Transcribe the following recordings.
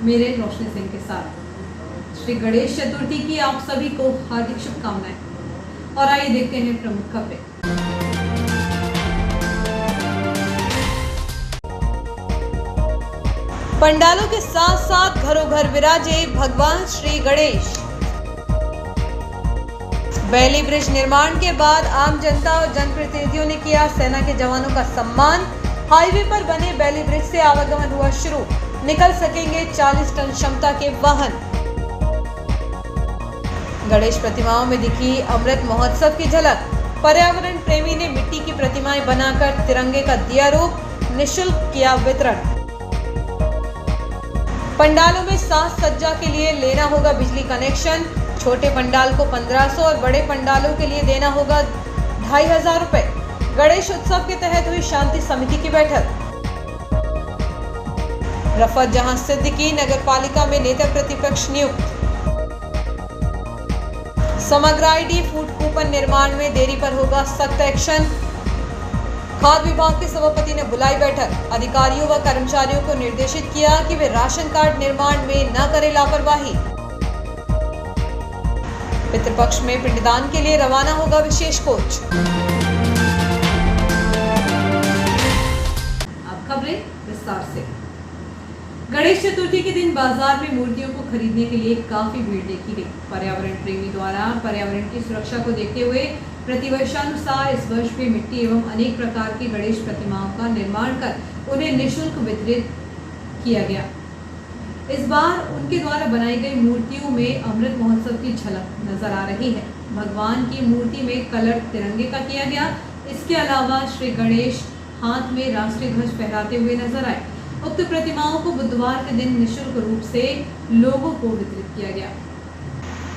मेरे रोशनी सिंह के साथ। श्री गणेश चतुर्थी की आप सभी को हार्दिक शुभकामनाएं। और आइए देखते हैं प्रमुख खबरें। पंडालों के साथ साथ घरों घर विराजे भगवान श्री गणेश। बैली ब्रिज निर्माण के बाद आम जनता और जनप्रतिनिधियों ने किया सेना के जवानों का सम्मान। हाईवे पर बने बैली ब्रिज से आवागमन हुआ शुरू, निकल सकेंगे 40 टन क्षमता के वाहन। गणेश प्रतिमाओं में दिखी अमृत महोत्सव की झलक। पर्यावरण प्रेमी ने मिट्टी की प्रतिमाएं बनाकर तिरंगे का दिया रूप, निःशुल्क किया वितरण। पंडालों में साज सज्जा के लिए लेना होगा बिजली कनेक्शन। छोटे पंडाल को 1500 और बड़े पंडालों के लिए देना होगा 2500 रुपए। गणेश उत्सव के तहत हुई शांति समिति की बैठक। रफत जहां सिद्दीकी नगरपालिका में नेता प्रतिपक्ष नियुक्त। समग्र आईडी फूड कूपन निर्माण में देरी पर होगा सख्त एक्शन। खाद्य विभाग के सभापति ने बुलाई बैठक। अधिकारियों व कर्मचारियों को निर्देशित किया कि वे राशन कार्ड निर्माण में न करें लापरवाही। पितृपक्ष में पिंडदान के लिए रवाना होगा विशेष कोच। अब खबरें विस्तार से। गणेश चतुर्थी के दिन बाजार में मूर्तियों को खरीदने के लिए काफी भीड़ देखी गई। पर्यावरण प्रेमी द्वारा पर्यावरण की सुरक्षा को देखते हुए प्रतिवर्षानुसार इस वर्ष भी मिट्टी एवं अनेक प्रकार की गणेश प्रतिमाओं का निर्माण कर उन्हें निःशुल्क वितरित किया गया। इस बार उनके द्वारा बनाई गई मूर्तियों में अमृत महोत्सव की झलक नजर आ रही है। भगवान की मूर्ति में कलर तिरंगे का किया गया। इसके अलावा श्री गणेश हाथ में राष्ट्रीय ध्वज फहराते हुए नजर आए। उक्त प्रतिमाओं को बुधवार के दिन निःशुल्क रूप से लोगों को वितरित किया गया।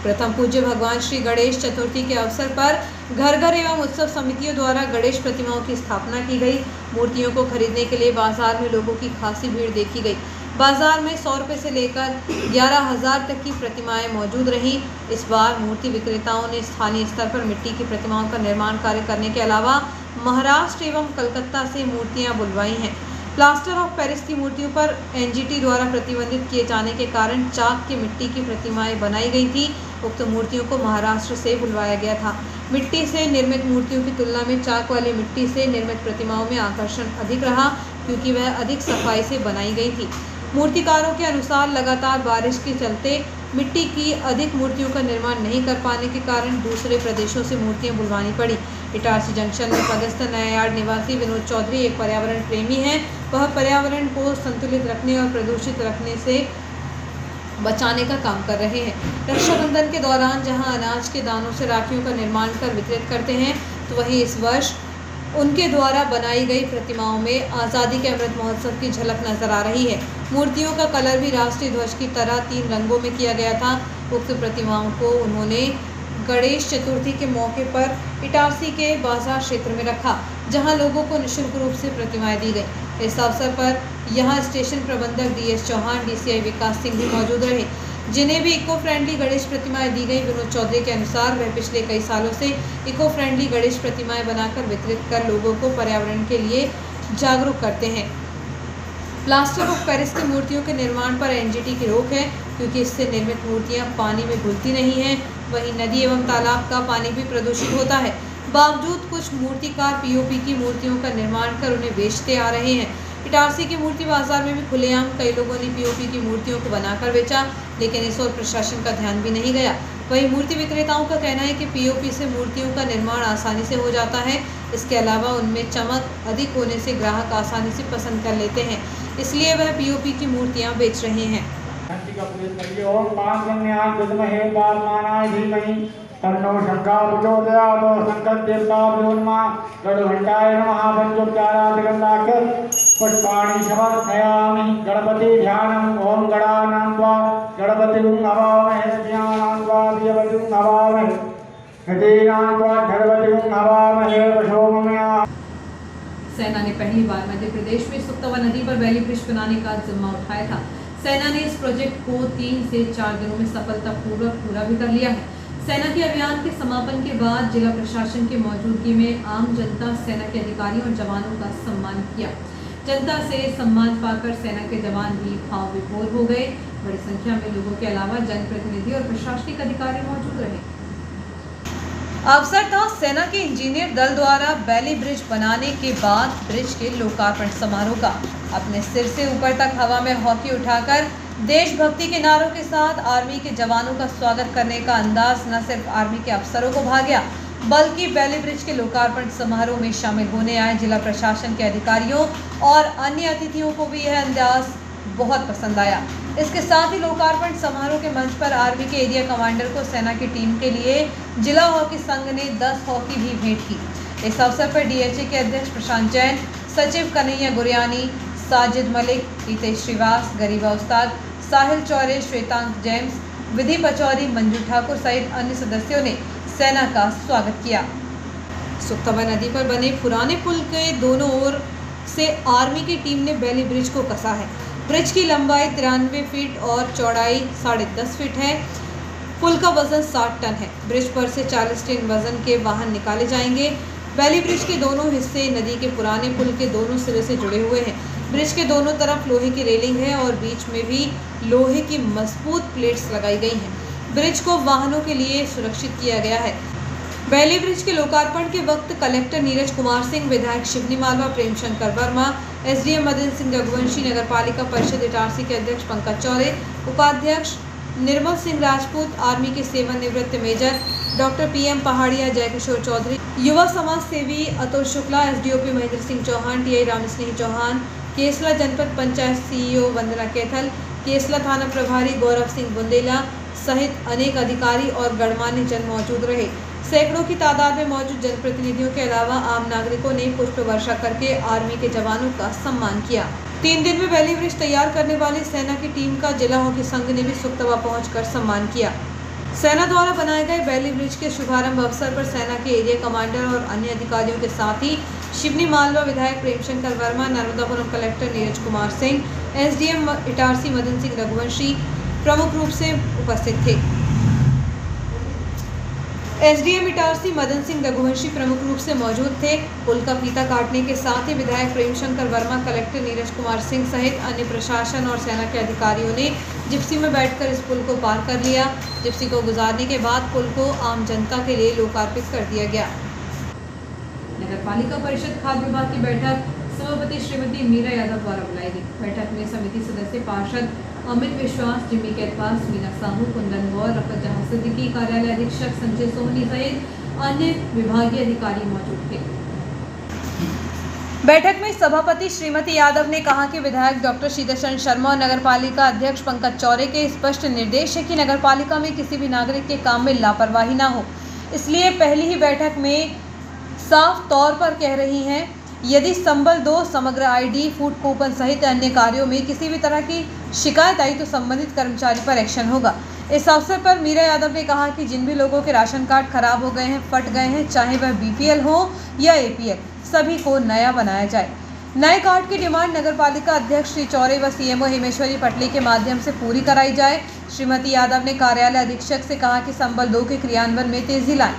प्रथम पूज्य भगवान श्री गणेश चतुर्थी के अवसर पर घर घर एवं उत्सव समितियों द्वारा गणेश प्रतिमाओं की स्थापना की गई। मूर्तियों को खरीदने के लिए बाजार में लोगों की खासी भीड़ देखी गई। बाजार में 100 रुपए से लेकर 11,000 तक की प्रतिमाएं मौजूद रहीं। इस बार मूर्ति विक्रेताओं ने स्थानीय स्तर पर मिट्टी की प्रतिमाओं का निर्माण कार्य करने के अलावा महाराष्ट्र एवं कलकत्ता से मूर्तियां बुलवाई हैं। प्लास्टर ऑफ पेरिस की मूर्तियों पर एनजीटी द्वारा प्रतिबंधित किए जाने के कारण चाक की मिट्टी की प्रतिमाएं बनाई गई थी। उक्त मूर्तियों को महाराष्ट्र से बुलवाया गया था। मिट्टी से निर्मित मूर्तियों की तुलना में चाक वाली मिट्टी से निर्मित प्रतिमाओं में आकर्षण अधिक रहा, क्योंकि वह अधिक सफाई से बनाई गई थी। मूर्तिकारों के अनुसार लगातार बारिश के चलते मिट्टी की अधिक मूर्तियों का निर्माण नहीं कर पाने के कारण दूसरे प्रदेशों से मूर्तियां बुलवानी पड़ी। इटारसी जंक्शन में पदस्थ नया यार्ड निवासी विनोद चौधरी एक पर्यावरण प्रेमी हैं। वह पर्यावरण को संतुलित रखने और प्रदूषित रखने से बचाने का काम कर रहे हैं। रक्षाबंधन के दौरान जहां अनाज के दानों से राखियों का निर्माण कर वितरित करते हैं, तो वहीं इस वर्ष उनके द्वारा बनाई गई प्रतिमाओं में आज़ादी के अमृत महोत्सव की झलक नजर आ रही है। मूर्तियों का कलर भी राष्ट्रीय ध्वज की तरह 3 रंगों में किया गया था। उक्त प्रतिमाओं को उन्होंने गणेश चतुर्थी के मौके पर इटारसी के बाजार क्षेत्र में रखा, जहां लोगों को निःशुल्क रूप से प्रतिमाएं दी गई। इस अवसर पर यहां स्टेशन प्रबंधक डीएस चौहान, डीसीआई विकास सिंह भी मौजूद रहे, जिन्हें भी इको फ्रेंडली गणेश प्रतिमाएं दी गई। विनोद चौधरी के अनुसार वह पिछले कई सालों से इको फ्रेंडली गणेश प्रतिमाएं बनाकर वितरित कर लोगों को पर्यावरण के लिए जागरूक करते हैं। प्लास्टर ऑफ पेरिस की मूर्तियों के निर्माण पर एनजीटी की रोक है, क्योंकि इससे निर्मित मूर्तियां पानी में घुलती नहीं हैं। वहीं नदी एवं तालाब का पानी भी प्रदूषित होता है। बावजूद कुछ मूर्तिकार पीओपी की मूर्तियों का निर्माण कर उन्हें बेचते आ रहे हैं। इटारसी की मूर्ति बाजार में भी खुलेआम कई लोगों ने पीओपी की मूर्तियों को बनाकर बेचा, लेकिन इस ओर प्रशासन का ध्यान भी नहीं गया। वहीं मूर्ति विक्रेताओं का कहना है कि पीओपी से मूर्तियों का निर्माण आसानी से हो जाता है। इसके अलावा उनमें चमक अधिक होने से ग्राहक आसानी से पसंद कर लेते हैं, इसलिए वह पीओपी की मूर्तियां बेच रहे हैं। तन्नो शंकर प्रचोदयात् संकल्पदेवताभ्यो नमः गणघंटाय नमः पंचोपचारादिगंधाक्षर पुष्पाणि समर्पयामि। गणपति ध्यानम् ओम गणानां त्वा गणपतिं हवामहे ध्यानां त्वा दियवतिं हवामहे गणेनां त्वा धर्मतिं हवामहे वशोमया। सेना ने पहली बार मध्य प्रदेश में सुक्तवा नदी पर बैली ब्रिज बनाने का जिम्मा उठाया था। सेना ने इस प्रोजेक्ट को 3 से 4 दिनों में सफलतापूर्वक पूरा भी कर लिया है। सेना के अभियान के समापन के बाद जिला प्रशासन की मौजूदगी में आम जनता सेना के अधिकारियों और जवानों का सम्मान किया। जनता से सम्मान पाकर सेना के जवान भी भाव विभोर हो गए। बड़ी संख्या में लोगों के अलावा जनप्रतिनिधि और प्रशासनिक अधिकारी मौजूद रहे। अवसर था सेना के इंजीनियर दल द्वारा बैली ब्रिज बनाने के बाद ब्रिज के लोकार्पण समारोह का। अपने सिर से ऊपर तक हवा में हॉकी उठाकर देशभक्ति के नारों के साथ आर्मी के जवानों का स्वागत करने का अंदाज न सिर्फ आर्मी के अफसरों को भा गया, बल्कि बैली ब्रिज के लोकार्पण समारोह में शामिल होने आए जिला प्रशासन के अधिकारियों और अन्य अतिथियों को भी यह अंदाज बहुत पसंद आया। इसके साथ ही लोकार्पण समारोह के मंच पर आर्मी के एरिया कमांडर को सेना की टीम के लिए जिला हॉकी संघ ने 10 हॉकी भी भेंट की। इस अवसर पर डीएचए के अध्यक्ष प्रशांत जैन, सचिव कन्हैया गुरियानी, साजिद मलिक, हितेश श्रीवास, गरीबा उस्ताद, साहिल चौरे, श्वेतांक जेम्स, विधि पचौरी, मंजू ठाकुर सहित अन्य सदस्यों ने सेना का स्वागत किया। सुक्तवा नदी पर बने पुराने पुल के दोनों ओर से आर्मी की टीम ने बैली ब्रिज को कसा है। ब्रिज की लंबाई 93 फीट और चौड़ाई 10.5 फीट है। पुल का वजन 60 टन है। ब्रिज पर से 40 टन वजन के वाहन निकाले जाएंगे। बैली ब्रिज के दोनों हिस्से नदी के पुराने पुल के दोनों सिरे से जुड़े हुए हैं। ब्रिज के दोनों तरफ लोहे की रेलिंग है और बीच में भी लोहे की मजबूत प्लेट्स लगाई गई हैं। ब्रिज को वाहनों के लिए सुरक्षित किया गया है। बैली ब्रिज के लोकार्पण के वक्त कलेक्टर नीरज कुमार सिंह, विधायक शिवनी मालवा, प्रेमशंकर वर्मा, एसडीएम मदन सिंह रघुवंशी, नगर पालिका परिषद इटारसी के अध्यक्ष पंकज चौरे, उपाध्यक्ष निर्मल सिंह राजपूत, आर्मी के सेवानिवृत्त मेजर डॉक्टर पीएम पहाड़िया, जयकिशोर चौधरी, युवा समाज सेवी अतुल शुक्ला, एसडीओपी महेंद्र सिंह चौहान, टीआई रामस्नेही चौहान, केसला जनपद पंचायत सीईओ वंदना कैथल, केसला थाना प्रभारी गौरव सिंह बुंदेला सहित अनेक अधिकारी और गणमान्य जन मौजूद रहे। सैकड़ों की तादाद में मौजूद जनप्रतिनिधियों के अलावा आम नागरिकों ने पुष्प वर्षा करके आर्मी के जवानों का सम्मान किया। 3 दिन में बैली ब्रिज तैयार करने वाली सेना की टीम का जिला हॉकी संघ ने भी सुक्तवा पहुंचकर सम्मान किया। सेना द्वारा बनाए गए बैली ब्रिज के शुभारंभ अवसर पर सेना के एरिया कमांडर और अन्य अधिकारियों के साथ ही शिवनी मालवा विधायक प्रेमशंकर वर्मा, नर्मदापुरम कलेक्टर नीरज कुमार सिंह, एसडीएम इटारसी मदन सिंह रघुवंशी प्रमुख रूप से उपस्थित थे। एसडीएम इटारसी मदन सिंह रघुवंशी प्रमुख रूप से मौजूद थे। पुल का फीता काटने के साथ ही विधायक प्रेमशंकर वर्मा, कलेक्टर नीरज कुमार सिंह सहित अन्य प्रशासन और सेना के अधिकारियों ने जिप्सी में बैठकर इस पुल को पार कर लिया। जिप्सी को गुजारने के बाद पुल को आम जनता के लिए लोकार्पित कर दिया गया। नगर पालिका परिषद खाद्य विभाग की बैठक सभापति श्रीमती मीरा यादव द्वारा बुलाई गई। बैठक में समिति सदस्य पार्षद अमित विश्वास, जिमी कैटवास, मीना साहू, कुंदन गौर, रफत जहां सिद्दीकी, कार्यालय अधीक्षक संजय सोहनी सहित अन्य विभागीय अधिकारी मौजूद थे। बैठक में सभापति श्रीमती यादव ने कहा कि विधायक डॉक्टर शीतल शर्मा और नगर पालिका अध्यक्ष पंकज चौरे के स्पष्ट निर्देश है कि नगर पालिका में किसी भी नागरिक के काम में लापरवाही न हो। इसलिए पहली ही बैठक में साफ तौर पर कह रही हैं, यदि संबल 2 समग्र आईडी, फूड कूपन सहित अन्य कार्यों में किसी भी तरह की शिकायत आई तो संबंधित कर्मचारी पर एक्शन होगा। इस अवसर पर मीरा यादव ने कहा कि जिन भी लोगों के राशन कार्ड खराब हो गए हैं, फट गए हैं, चाहे वह बीपीएल हो या एपीएल, सभी को नया बनाया जाए। नए कार्ड की डिमांड नगर पालिका अध्यक्ष श्री चौरे व सीएमओ हेमेश्वरी पटली के माध्यम से पूरी कराई जाए। श्रीमती यादव ने कार्यालय अधीक्षक से कहा कि संबल 2 के क्रियान्वयन में तेजी लाएं।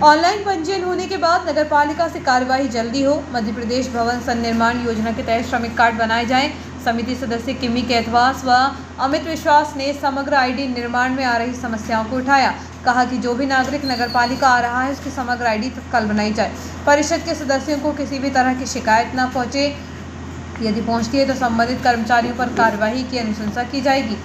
ऑनलाइन पंजीयन होने के बाद नगर पालिका से कार्यवाही जल्दी हो। मध्य प्रदेश भवन सन्निर्माण योजना के तहत श्रमिक कार्ड बनाए जाएं। समिति सदस्य किमी कैथवास व अमित विश्वास ने समग्र आईडी निर्माण में आ रही समस्याओं को उठाया। कहा कि जो भी नागरिक नगर पालिका आ रहा है उसकी समग्र आईडी तत्काल बनाई जाए। परिषद के सदस्यों को किसी भी तरह की शिकायत न पहुंचे। यदि पहुंचती है तो संबंधित कर्मचारियों पर कार्यवाही की अनुशंसा की जाएगी।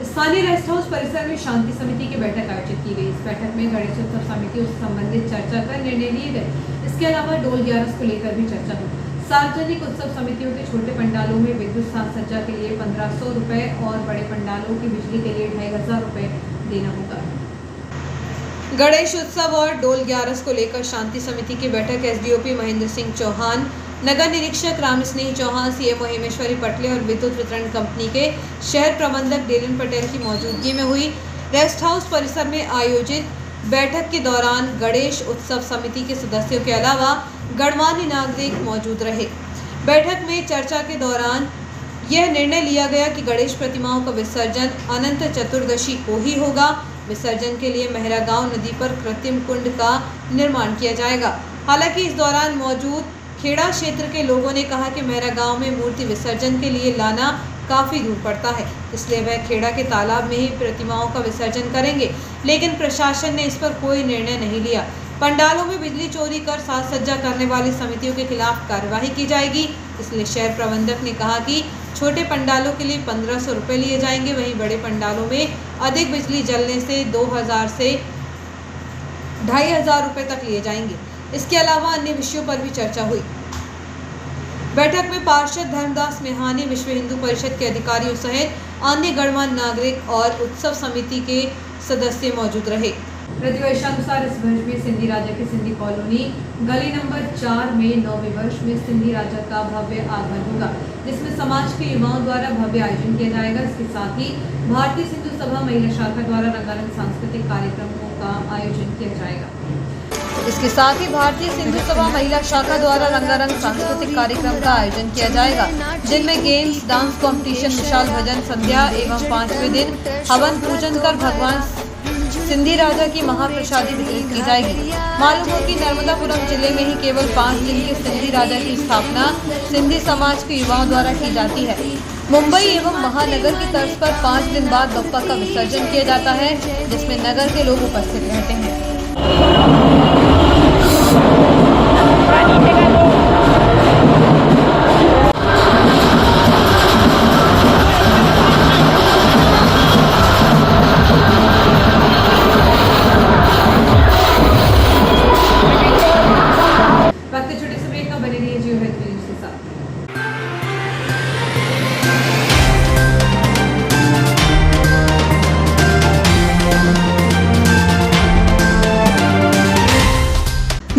स्थानीय रेस्ट हाउस परिसर में शांति समिति की बैठक आयोजित की गई। इस बैठक में गणेशोत्सव समितियों से संबंधित चर्चा कर निर्णय लिए गए। इसके अलावा डोल 11 को लेकर भी चर्चा हुई। सार्वजनिक उत्सव समितियों के छोटे पंडालों में विद्युत साज सज्जा के लिए 1500 रुपए और बड़े पंडालों की बिजली के लिए 2500 रुपए देना होगा। गणेश उत्सव और डोल 11 को लेकर शांति समिति की बैठक एसडीओपी महेंद्र सिंह चौहान, नगर निरीक्षक रामस्नेही चौहान, सीएमओ हेमेश्वरी पटले और विद्युत वितरण कंपनी के शहर प्रबंधक डेलन पटेल की मौजूदगी में हुई। रेस्ट हाउस परिसर में आयोजित बैठक के दौरान गणेश उत्सव समिति के सदस्यों के अलावा गणमान्य नागरिक मौजूद रहे। बैठक में चर्चा के दौरान यह निर्णय लिया गया कि गणेश प्रतिमाओं का विसर्जन अनंत चतुर्दशी को ही होगा। विसर्जन के लिए मेहरा गांव नदी पर कृत्रिम कुंड का निर्माण किया जाएगा। हालांकि इस दौरान मौजूद खेड़ा क्षेत्र के लोगों ने कहा कि मेहरा गांव में मूर्ति विसर्जन के लिए लाना काफ़ी दूर पड़ता है, इसलिए वह खेड़ा के तालाब में ही प्रतिमाओं का विसर्जन करेंगे। लेकिन प्रशासन ने इस पर कोई निर्णय नहीं लिया। पंडालों में बिजली चोरी कर साज सज्जा करने वाली समितियों के खिलाफ कार्रवाई की जाएगी। इसलिए शहर प्रबंधक ने कहा कि छोटे पंडालों के लिए 1500 रुपये लिए जाएंगे, वहीं बड़े पंडालों में अधिक बिजली जलने से 2000 से 2500 रुपये तक लिए जाएंगे। इसके अलावा अन्य विषयों पर भी चर्चा हुई। बैठक में पार्षद धर्मदास मेहानी, विश्व हिंदू परिषद के अधिकारियों सहित अन्य गणमान्य नागरिक और उत्सव समिति के सदस्य मौजूद रहे। प्रतिवर्षानुसार इस वर्ष में सिंधी राजा की सिंधी कॉलोनी गली नंबर 4 में 9वें वर्ष में सिंधी राजा का भव्य आगमन होगा, जिसमें समाज के युवाओं द्वारा भव्य आयोजन किया जाएगा। इसके साथ ही भारतीय सिंधु सभा महिला शाखा द्वारा रंगारंग सांस्कृतिक कार्यक्रमों का आयोजन किया जाएगा। इसके साथ ही भारतीय सिंधु सभा महिला शाखा द्वारा रंगारंग सांस्कृतिक कार्यक्रम का आयोजन किया जाएगा, जिनमें गेम्स, डांस कंपटीशन, विशाल भजन संध्या एवं 5वें दिन हवन पूजन कर भगवान सिंधी राजा की महाप्रसादी वितरित की जाएगी। मालूम हो कि नर्मदापुरम जिले में ही केवल 5 दिन के सिंधी राजा की स्थापना सिंधी समाज के युवाओं द्वारा की जाती है। मुंबई एवं महानगर की तर्ज पर 5 दिन बाद बप्पा का विसर्जन किया जाता है, जिसमें नगर के लोग उपस्थित रहते हैं। वक्त छोटे से ब्रेक का, बने रहिए जियो हेल्थ न्यूज़ के साथ।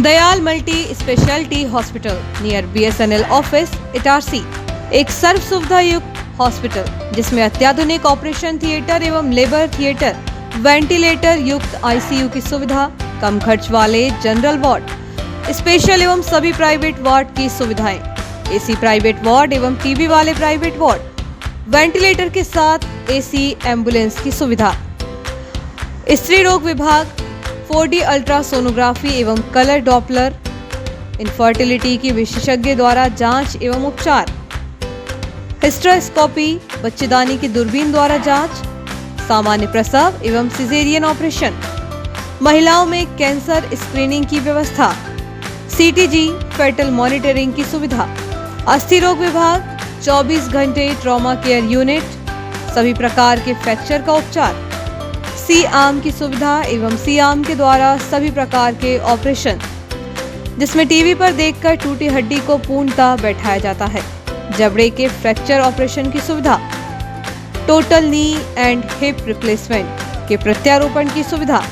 Dayal multi speciality hospital near BSNL office Itarsi एक सर्व सुविधा युक्त हॉस्पिटल, जिसमें अत्याधुनिक ऑपरेशन थिएटर एवं लेबर थिएटर, वेंटिलेटर युक्त ICU की सुविधा, कम खर्च वाले जनरल वार्ड, स्पेशल एवं सभी प्राइवेट वार्ड की सुविधाएं, AC प्राइवेट वार्ड एवं TB वाले प्राइवेट वार्ड, वेंटिलेटर के साथ AC एम्बुलेंस की सुविधा, स्त्री रोग विभाग, 4D अल्ट्रासोनोग्राफी एवं कलर डॉपलर, इनफर्टिलिटी की विशेषज्ञ द्वारा जांच एवं उपचार, हिस्टेरोस्कोपी, बच्चेदानी की दूरबीन द्वारा जांच, सामान्य प्रसव एवं सिजेरियन ऑपरेशन, महिलाओं में कैंसर स्क्रीनिंग की व्यवस्था, CTG फेटल मॉनिटरिंग की सुविधा, अस्थि रोग विभाग, 24 घंटे ट्रॉमा केयर यूनिट, सभी प्रकार के फ्रैक्चर का उपचार, C-आर्म की सुविधा एवं C-आर्म के द्वारा सभी प्रकार के ऑपरेशन, जिसमें टीवी पर देखकर टूटी हड्डी को पूर्णतः बैठाया जाता है, जबड़े के फ्रैक्चर ऑपरेशन की सुविधा, total knee and hip replacement के प्रत्यारोपण की सुविधा,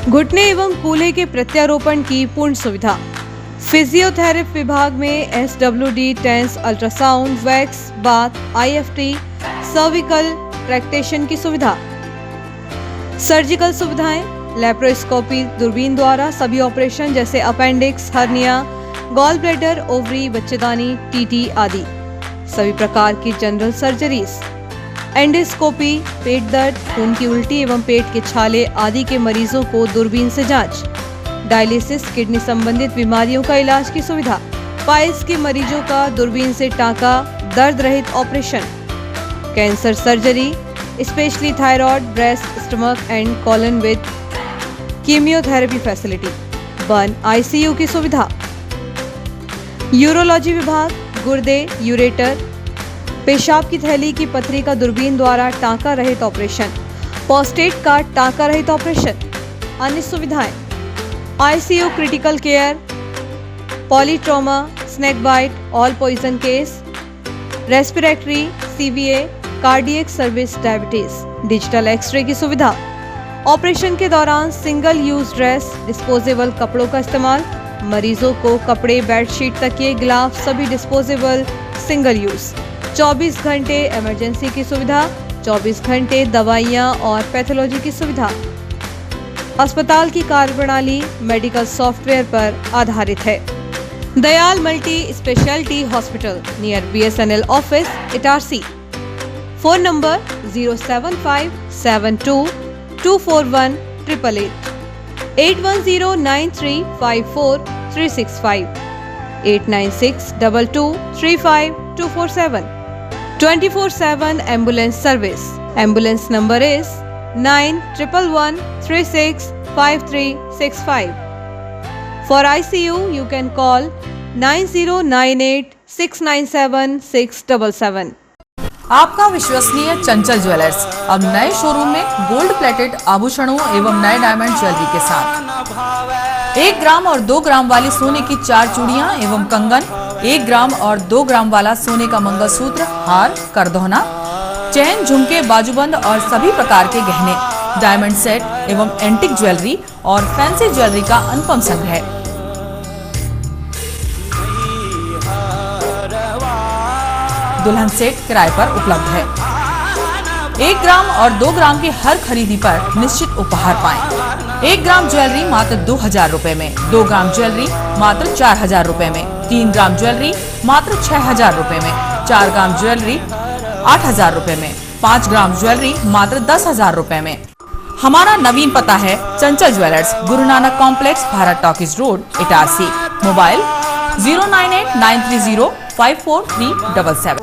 घुटने एवं कूल्हे के प्रत्यारोपण की पूर्ण सुविधा, फिजियोथेरेपी विभाग में SWD, TENS, ultrasound, wax, bath, IFT, cervical traction की सुविधा, सर्जिकल सुविधाएं, लेप्रोस्कोपी दूरबीन द्वारा सभी ऑपरेशन जैसे appendix, hernia, gall bladder, ovary, बच्चेदानी, TT आदि, सभी प्रकार की जनरल सर्जरीज, एंडोस्कोपी, पेट दर्द, खून की उल्टी एवं पेट के छाले आदि के मरीजों को दूरबीन से जांच, डायलिसिस, किडनी संबंधित बीमारियों का इलाज की सुविधा, पाइल्स के मरीजों का दूरबीन से टांका, दर्द रहित operation, cancer surgery, specially thyroid, breast, stomach and colon with chemotherapy facility, burn ICU की सुविधा, यूरोलॉजी विभाग, गुर्दे, यूरेटर, पेशाब की थैली की पथरी का दूरबीन द्वारा टांका रहित ऑपरेशन, प्रोस्टेट का टांका रहित ऑपरेशन, अन्य सुविधाएं, ICU critical care, polytrauma, snake bite, all poison case, respiratory, CVA, cardiac service, diabetes, digital x-ray की सुविधा, ऑपरेशन के दौरान सिंगल यूज ड्रेस, डिस्पोजेबल कपड़ों का इस्तेमाल, मरीजों को कपड़े, बेडशीट, तकिए, ग्लाव्स सभी डिस्पोजेबल सिंगल यूज, 24 घंटे इमरजेंसी की सुविधा, 24 घंटे दवाइयाँ और पैथोलॉजी की सुविधा। अस्पताल की कार्यप्रणाली मेडिकल सॉफ्टवेयर पर आधारित है। Dayal multi speciality hospital near BSNL office Itarsi. Phone number 07572241888, 8109354365, 8962235247, 24/7 ambulance service. Ambulance number is 9111365365. For ICU, you can call 9098697677. आपका विश्वसनीय चंचल ज्वेलर्स अब नए शोरूम में गोल्ड प्लेटेड आभूषणों एवं नए डायमंड ज्वेलरी के साथ 1 ग्राम और 2 ग्राम वाली सोने की 4 चूड़ियां एवं कंगन, 1 ग्राम और 2 ग्राम वाला सोने का मंगलसूत्र, हार, करदौना, चैन, झुमके, बाजूबंद और सभी प्रकार के गहने, डायमंड सेट एवं एंटिक ज्वेलरी और फैंसी ज्वेलरी का अनुपम संग्रह। दुल्हन सेट किराए पर उपलब्ध है। 1 ग्राम और 2 ग्राम की हर खरीदी पर निश्चित उपहार पाएं। 1 ग्राम ज्वेलरी मात्र 2000 रुपए में, 2 ग्राम ज्वेलरी मात्र 4000 रुपए में, 3 ग्राम ज्वेलरी मात्र 6000 रुपए में, 4 ग्राम ज्वेलरी 8000 रुपए में, 5 ग्राम ज्वेलरी मात्र 10000 रुपए में। हमारा नवीन पता है चंचल jewellers, Guru Nanak complex, Bharat talkies road, Itarsi. Mobile 09893054377।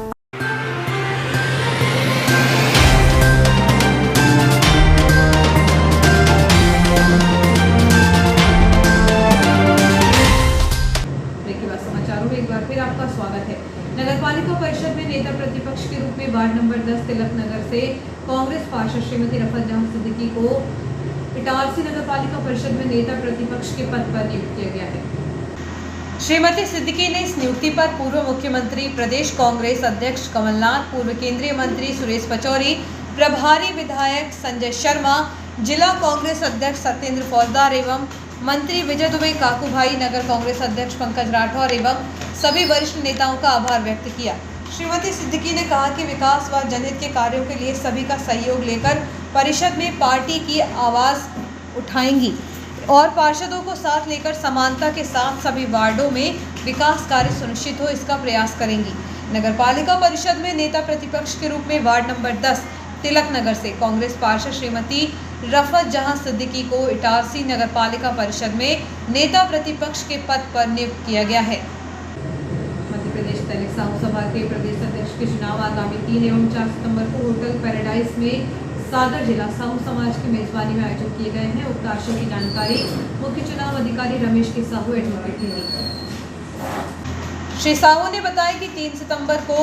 आपका स्वागत है। नगरपालिका परिषद में नेता प्रतिपक्ष के रूप में वार्ड नंबर 10 तिलक नगर से कांग्रेस पार्षद श्रीमती रफत जहां सिद्दीकी को इटारसी नगरपालिका परिषद में नेता प्रतिपक्ष के पद पर नियुक्त किया गया है। श्रीमती सिद्दीकी ने इस नियुक्ति पर पूर्व मुख्यमंत्री, प्रदेश कांग्रेस अध्यक्ष कमलनाथ, पूर्व केंद्रीय मंत्री सुरेश पचौरी, प्रभारी विधायक संजय शर्मा, जिला कांग्रेस अध्यक्ष सत्येंद्र फौजदार एवं मंत्री विजय दुबे, काकू भाई, नगर कांग्रेस अध्यक्ष पंकज राठौर एवं सभी वरिष्ठ नेताओं का आभार व्यक्त किया। श्रीमती सिद्दीकी ने कहा कि विकास व जनहित के कार्यों के लिए सभी का सहयोग लेकर परिषद में पार्टी की आवाज़ उठाएंगी और पार्षदों को साथ लेकर समानता के साथ सभी वार्डों में विकास कार्य सुनिश्चित हो, इसका प्रयास करेंगी। नगरपालिका परिषद में नेता प्रतिपक्ष के रूप में वार्ड नंबर 10 तिलक नगर से कांग्रेस पार्षद श्रीमती रफत जहां सिद्दीकी को इटारसी नगरपालिका परिषद में नेता प्रतिपक्ष के पद पर नियुक्त किया गया है। मध्य प्रदेश दलित साहू सभा के प्रदेश अध्यक्ष के चुनाव आगामी 3 एवं 4 सितंबर को होटल पैराडाइज में सादर जिला साहू समाज की मेजबानी में आयोजित किए गए हैं। उक्त आशय की जानकारी मुख्य चुनाव अधिकारी रमेश के साहू एडवोकेट ने दी। श्री साहू ने बताया कि 3 सितंबर को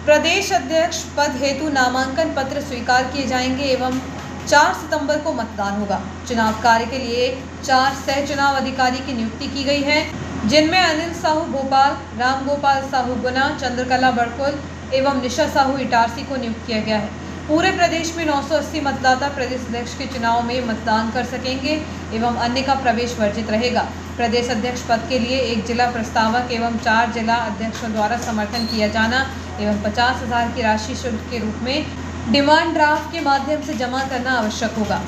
प्रदेश अध्यक्ष पद हेतु नामांकन पत्र स्वीकार किए जाएंगे एवं 4 सितंबर को मतदान होगा। चुनाव कार्य के लिए 4 सह चुनाव अधिकारी की नियुक्ति की गई है, जिनमें अनिल साहू भोपाल, रामगोपाल साहू गुना, चंद्रकला बड़कुल एवं निशा साहू इटारसी को नियुक्त किया गया है। पूरे प्रदेश में 980 मतदाता प्रदेश अध्यक्ष के चुनाव में मतदान कर सकेंगे एवं अन्य का प्रवेश वर्जित रहेगा। प्रदेश अध्यक्ष पद के लिए 1 जिला प्रस्तावक एवं 4 जिला अध्यक्षों द्वारा समर्थन किया जाना एवं 50,000 की राशि शुल्क के रूप में डिमांड ड्राफ्ट के माध्यम से जमा करना आवश्यक होगा।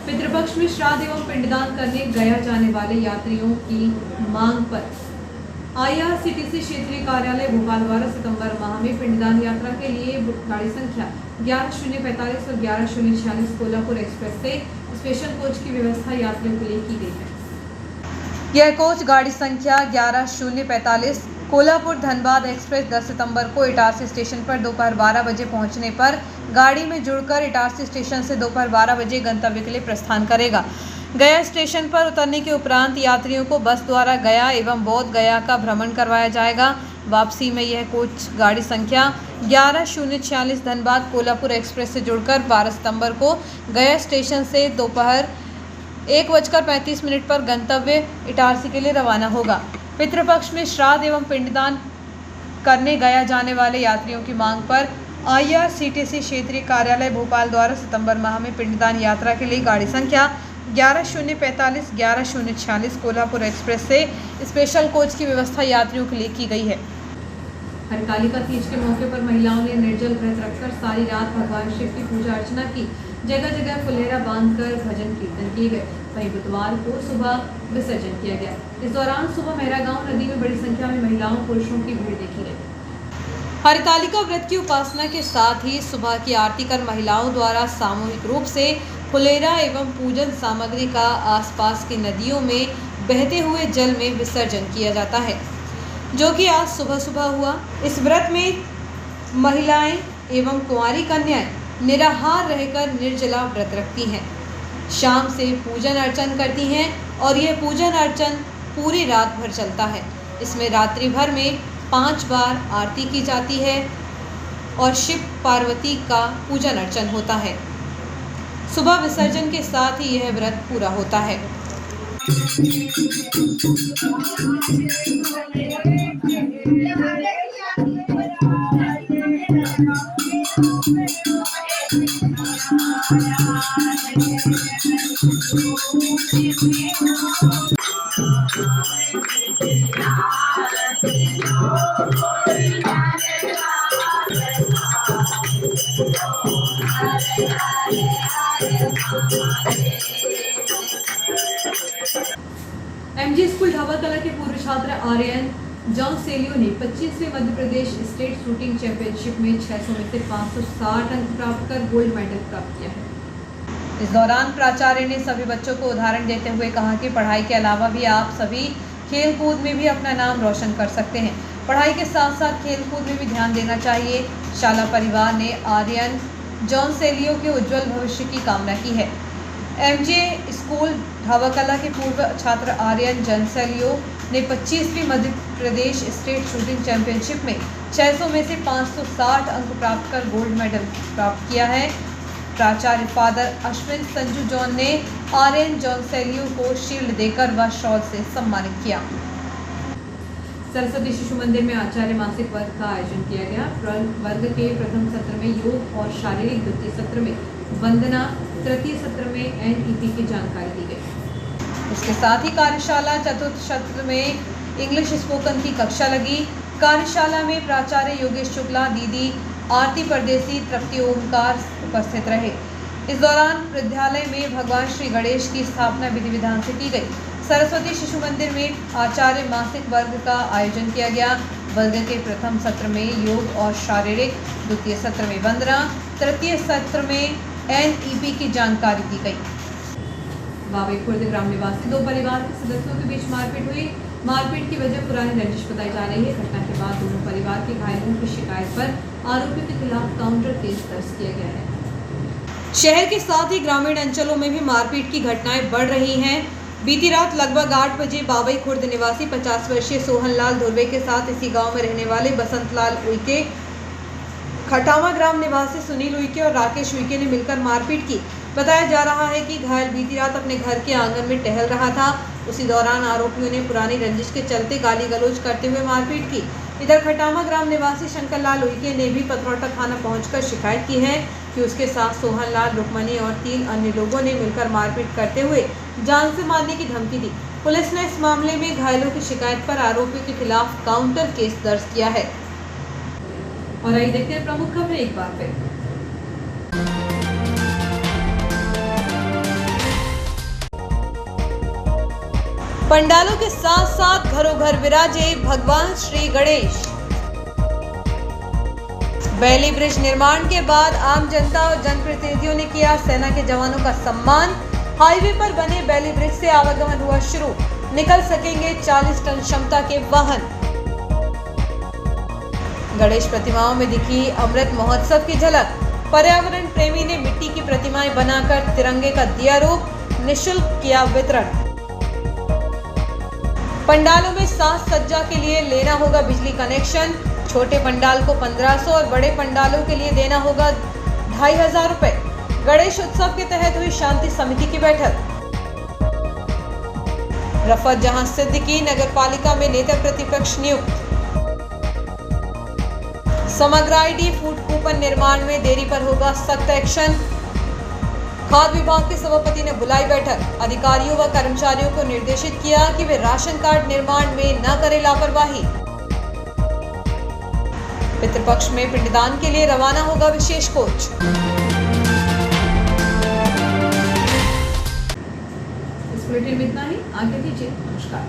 पितृपक्ष में श्राद्ध एवं पिंडदान करने गया जाने वाले यात्रियों की मांग पर IRCTC क्षेत्रीय कार्यालय भोपाल द्वारा सितंबर माह में पिंडदान यात्रा के लिए गाड़ी संख्या 11045 और 11046 कोल्हापुर एक्सप्रेस से स्पेशल कोच की व्यवस्था यात्रियों के लिए की गई है। यह कोच गाड़ी संख्या 11045 कोल्हापुर धनबाद एक्सप्रेस 10 सितंबर को इटारसी स्टेशन पर दोपहर 12 बजे पहुंचने पर गाड़ी में जुड़कर इटारसी स्टेशन से दोपहर 12 बजे गंतव्य के लिए प्रस्थान करेगा। गया स्टेशन पर उतरने के उपरांत यात्रियों को बस द्वारा गया एवं बोध गया का भ्रमण करवाया जाएगा। वापसी में यह कोच गाड़ी संख्या 11046 धनबाद कोल्हापुर एक्सप्रेस से जुड़कर 12 सितंबर को गया स्टेशन से दोपहर 1:35 पर गंतव्य इटारसी के लिए रवाना होगा। पितृपक्ष में श्राद्ध एवं पिंडदान करने गया जाने वाले यात्रियों की मांग पर IRCTC क्षेत्रीय कार्यालय भोपाल द्वारा सितंबर माह में पिंडदान यात्रा के लिए गाड़ी संख्या 11045 11046 कोल्हापुर एक्सप्रेस से स्पेशल कोच की व्यवस्था यात्रियों के लिए की गई है। हरतालिका तीज के मौके पर महिलाओं ने निर्जल व्रत रखकर सारी रात भगवान शिव की पूजा अर्चना की। जगह जगह फुलेरा बांधकर भजन कीर्तन किए गए। वहीं बुधवार को सुबह विसर्जन किया गया। इस दौरान सुबह मेहरा गांव नदी में बड़ी संख्या में महिलाओं पुरुषों की भीड़ देखी गई। हरतालिका व्रत की उपासना के साथ ही सुबह की आरती कर महिलाओं द्वारा सामूहिक रूप से फुलेरा एवं पूजन सामग्री का आसपास की नदियों में बहते हुए जल में विसर्जन किया जाता है, जो कि आज सुबह सुबह हुआ। इस व्रत में महिलाएं एवं कुंवारी कन्याएं निराहार रहकर निर्जला व्रत रखती हैं। शाम से पूजन अर्चन करती हैं और यह पूजन अर्चन पूरी रात भर चलता है। इसमें रात्रि भर में 5 बार आरती की जाती है और शिव पार्वती का पूजन अर्चन होता है। सुबह विसर्जन के साथ ही यह व्रत पूरा होता है। एमजी स्कूल ढाबा कला के पूर्व छात्र आर्यन जॉन सेलियो ने 25वें Madhya Pradesh state shooting championship में 600 में से 560 अंक प्राप्त कर गोल्ड मेडल प्राप्त किया है। इस दौरान प्राचार्य ने सभी बच्चों को उदाहरण देते हुए कहा कि पढ़ाई के अलावा भी आप सभी खेल कूद में भी अपना नाम रोशन कर सकते हैं। पढ़ाई के साथ साथ खेल कूद में भी ध्यान देना चाहिए। शाला परिवार ने आर्यन जॉन सेलियो के उज्जवल भविष्य की कामना की है। एमजे स्कूल ढाबा कला के पूर्व छात्र आर्यन जॉन सेलियो ने 25वीं Madhya Pradesh state shooting championship में 600 में से 560 अंक प्राप्त कर गोल्ड मेडल प्राप्त किया है। प्राचार्य फादर अश्विन संजू जॉन ने आर्यन जॉन सेलियो को शील्ड देकर व शॉल से सम्मानित किया। सरस्वती शिशु मंदिर में आचार्य मासिक वर्ग का आयोजन किया गया। वर्ग के प्रथम सत्र में योग और शारीरिक, द्वितीय सत्र में वंदना, तृतीय सत्र में एनईपी की जानकारी दी गई। इसके साथ ही कार्यशाला, चतुर्थ सत्र में इंग्लिश स्पोकन की कक्षा लगी। कार्यशाला में प्राचार्य योगेश शुक्ला, दीदी आरती परदेसी, तृप्ति ओमकार उपस्थित रहे। इस दौरान विद्यालय में भगवान श्री गणेश की स्थापना विधि विधान से की गई। सरस्वती शिशु मंदिर में आचार्य मासिक वर्ग का आयोजन किया गया। वर्ग के प्रथम सत्र में योग और शारीरिक, द्वितीय सत्र में वंदना, तृतीय सत्र में एनईपी की जानकारी दी गई। बाबई खुर्द ग्राम निवासी 2 परिवार के सदस्यों के बीच मारपीट हुई। मारपीट की वजह पुरानी रंजिश बताई जा रही है। घटना के बाद दोनों परिवार के घायलों की शिकायत पर आरोपियों के खिलाफ काउंटर केस दर्ज किया गया है। शहर के साथ ही ग्रामीण अंचलों में भी मारपीट की घटनाएं बढ़ रही हैं। बीती रात लगभग 8 बजे बाबई खुर्द निवासी 50 वर्षीय सोहनलाल धुर्वे के साथ इसी गांव में रहने वाले बसंतलाल उइके, खटावा ग्राम निवासी सुनील उइके और राकेश उइके ने मिलकर मारपीट की। बताया जा रहा है कि घायल बीती रात अपने घर के आंगन में टहल रहा था। उसी दौरान आरोपियों ने पुरानी रंजिश के चलते गाली गलौज करते हुए मारपीट की। इधर खटावा ग्राम निवासी शंकरलाल उइके ने भी पथरौटा थाना पहुंचकर शिकायत की है कि उसके साथ सोहनलाल, रुक्मणी और 3 अन्य लोगों ने मिलकर मारपीट करते हुए जान से मारने की धमकी दी। पुलिस ने इस मामले में घायलों की शिकायत पर आरोपियों के खिलाफ काउंटर केस दर्ज किया है। और आइए देखते हैं प्रमुख खबरें एक बार फिर। पंडालों के साथ साथ घरों घर विराजे भगवान श्री गणेश। बैली ब्रिज निर्माण के बाद आम जनता और जनप्रतिनिधियों ने किया सेना के जवानों का सम्मान। हाईवे पर बने बैली ब्रिज से आवागमन हुआ शुरू। निकल सकेंगे 40 टन क्षमता के वाहन। गणेश प्रतिमाओं में दिखी अमृत महोत्सव की झलक। पर्यावरण प्रेमी ने मिट्टी की प्रतिमाएं बनाकर तिरंगे का दिया रूप। निःशुल्क किया वितरण। पंडालों में साज सज्जा के लिए लेना होगा बिजली कनेक्शन। छोटे पंडाल को 1500 और बड़े पंडालों के लिए देना होगा 2500 रुपए। गणेश उत्सव के तहत हुई शांति समिति की बैठक। रफत जहां सिद्दीकी नगरपालिका में नेता प्रतिपक्ष नियुक्त। समग्र आईडी फूड कूपन निर्माण में देरी पर होगा सख्त एक्शन। खाद्य विभाग के सभापति ने बुलाई बैठक। अधिकारियों व कर्मचारियों को निर्देशित किया कि वे राशन कार्ड निर्माण में न करें लापरवाही। पितृपक्ष में पिंडदान के लिए रवाना होगा विशेष कोच। इस बुलेटिन में इतना ही। आगे दीजिए। नमस्कार।